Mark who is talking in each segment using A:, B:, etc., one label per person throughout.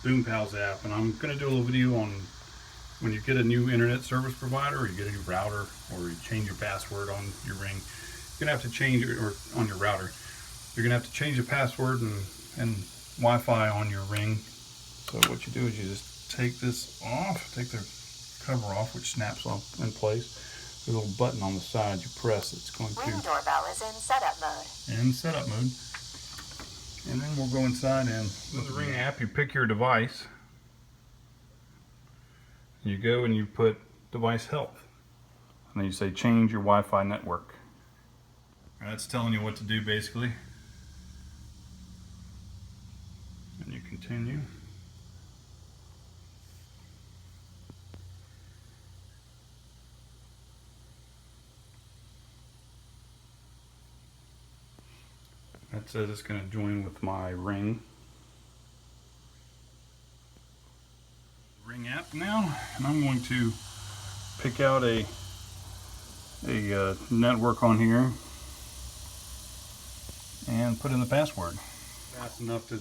A: BoomPals app, and I'm going to do a little video on when you get a new internet service provider, or you get a new router, or you change your password on your Ring. You're going to have to change it, or on your router. You're going to have to change the password and Wi-Fi on your Ring. So what you do is you just take this off, take the cover off, which snaps off in place. There's a little button on the side you press. It's going to
B: Ring doorbell is in setup mode.
A: in setup mode. And then we'll go inside and with the Ring app, you pick your device. You go and you put device health. And then you say change your Wi-Fi network. That's telling you what to do basically. And you continue. That says it's going to join with my Ring. Ring app now, and I'm going to pick out a network on here and put in the password. Fast enough to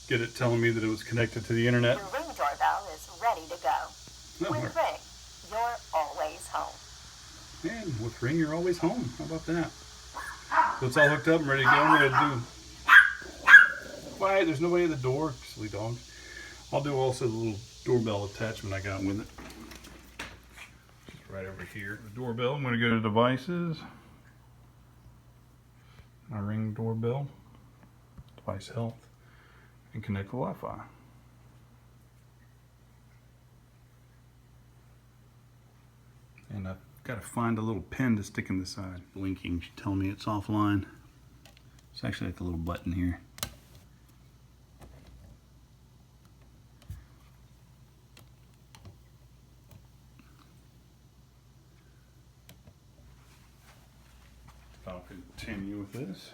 A: get it telling me that it was connected to the internet.
B: Your Ring doorbell is ready to go. With Ring, you're always home.
A: And with Ring, you're always home. How about that? So it's all hooked up and ready to go. I'm going to do... Why? There's nobody at the door, silly dog. I'll do also the little doorbell attachment I got with it. Just right over here. The doorbell, I'm going to go to devices. My Ring doorbell. Device health. And connect the Wi-Fi. And I've got to find a little pin to stick in the side. Blinking, she's telling me it's offline. It's actually like a little button here. I'll continue with this.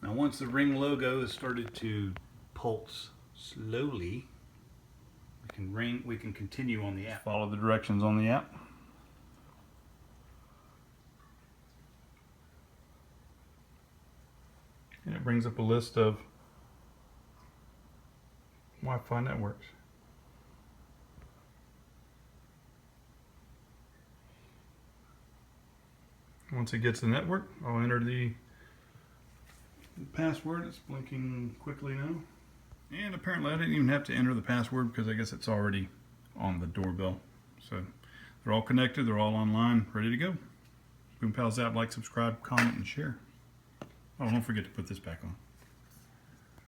A: Now once the Ring logo has started to pulse slowly, we can continue on the app. Follow the directions on the app. And it brings up a list of Wi-Fi networks. Once it gets the network, I'll enter the password. It's blinking quickly now. And apparently I didn't even have to enter the password because I guess it's already on the doorbell. So they're all connected, they're all online, ready to go. BoomPals app, like, subscribe, comment, and share. Oh, don't forget to put this back on.